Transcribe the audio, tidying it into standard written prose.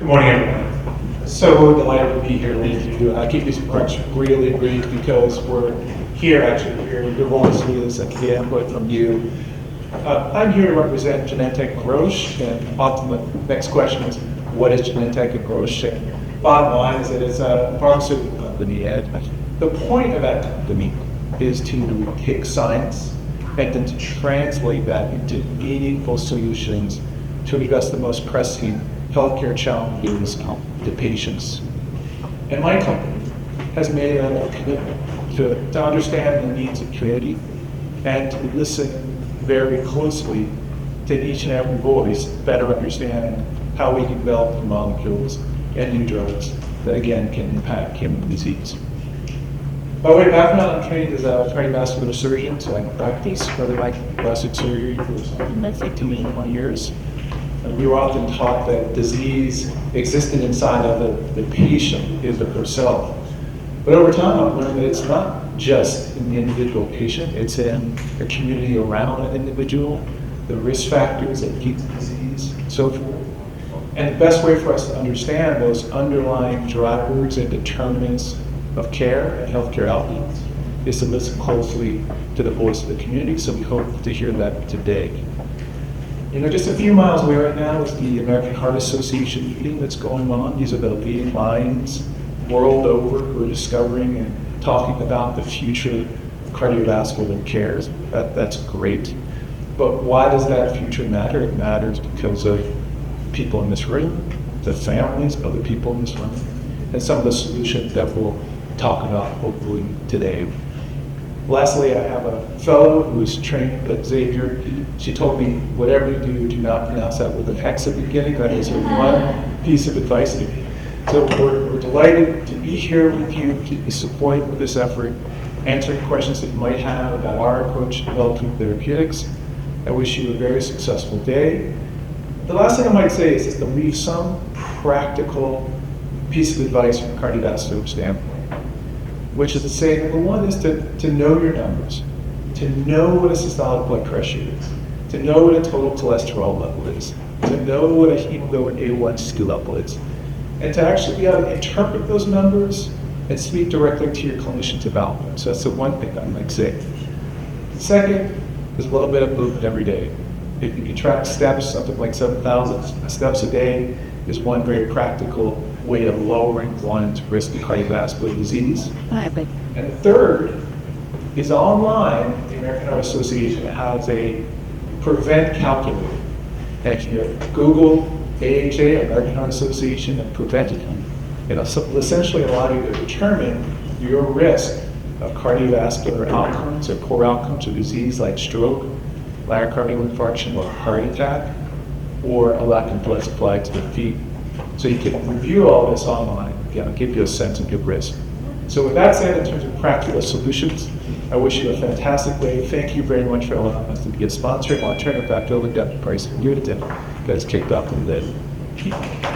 Good morning, everyone. So delighted to be here with you. I'll keep these remarks really brief because we're here actually. We're going to see this at the input from you. I'm here to represent Genentech and Roche, and often the next question is, what is Genentech and Roche? And bottom line is that it's a pharmaceutical company, and the point of that company is to take science and then to translate that into meaningful solutions to address the most pressing healthcare challenges to patients. And my company has made a commitment to understand the needs of community and to listen very closely to each and every voice, better understand how we can develop molecules and new drugs that again can impact human disease. By way of background, I'm trained as a cardiovascular surgeon, so I practice whether like plastic surgery for something like 20 years. We were often taught that disease existed inside of the patient, his or herself. But over time, I've learned that it's not just in the individual patient, it's in the community around an individual, the risk factors that keep the disease, and so forth. And the best way for us to understand those underlying drivers and determinants of care and healthcare outcomes is to listen closely to the voice of the community, so we hope to hear that today. Just a few miles away right now is the American Heart Association meeting that's going on. These are the leading minds world over who are discovering and talking about the future of cardiovascular care. That's great. But why does that future matter? It matters because of people in this room, the families, other people in this room, and some of the solutions that we'll talk about hopefully today. Lastly, I have a fellow who's trained at Xavier. She told me, whatever you do not pronounce that with an X at the beginning. That is her one piece of advice to me. So we're delighted to be here with you, to be supporting with this effort, answering questions that you might have about our approach to developing therapeutics. I wish you a very successful day. The last thing I might say is to leave some practical piece of advice from a cardiovascular standpoint, which is to say, number one is to know your numbers, to know what a systolic blood pressure is, to know what a total cholesterol level is, to know what a hemoglobin A1C level is, and to actually be able to interpret those numbers and speak directly to your clinicians about them. So that's the one thing I might say. Second is a little bit of movement every day. If you can track steps, something like 7,000 steps a day is one very practical way of lowering one's risk of cardiovascular disease. And the third is online. The American Heart Association has a prevent calculator. And if you Google AHA, American Heart Association, and prevent it, it'll essentially allow you to determine your risk of cardiovascular outcomes or poor outcomes of disease like stroke, myocardial infarction, or heart attack, or a lack of blood supply to the feet. So you can review all this online, give you a sense of your risk. So with that said, in terms of practical solutions, I wish you a fantastic day. Thank you very much for allowing us to be a sponsor. I'll turn it back over to Dr. Price for you to get us kicked off in the day.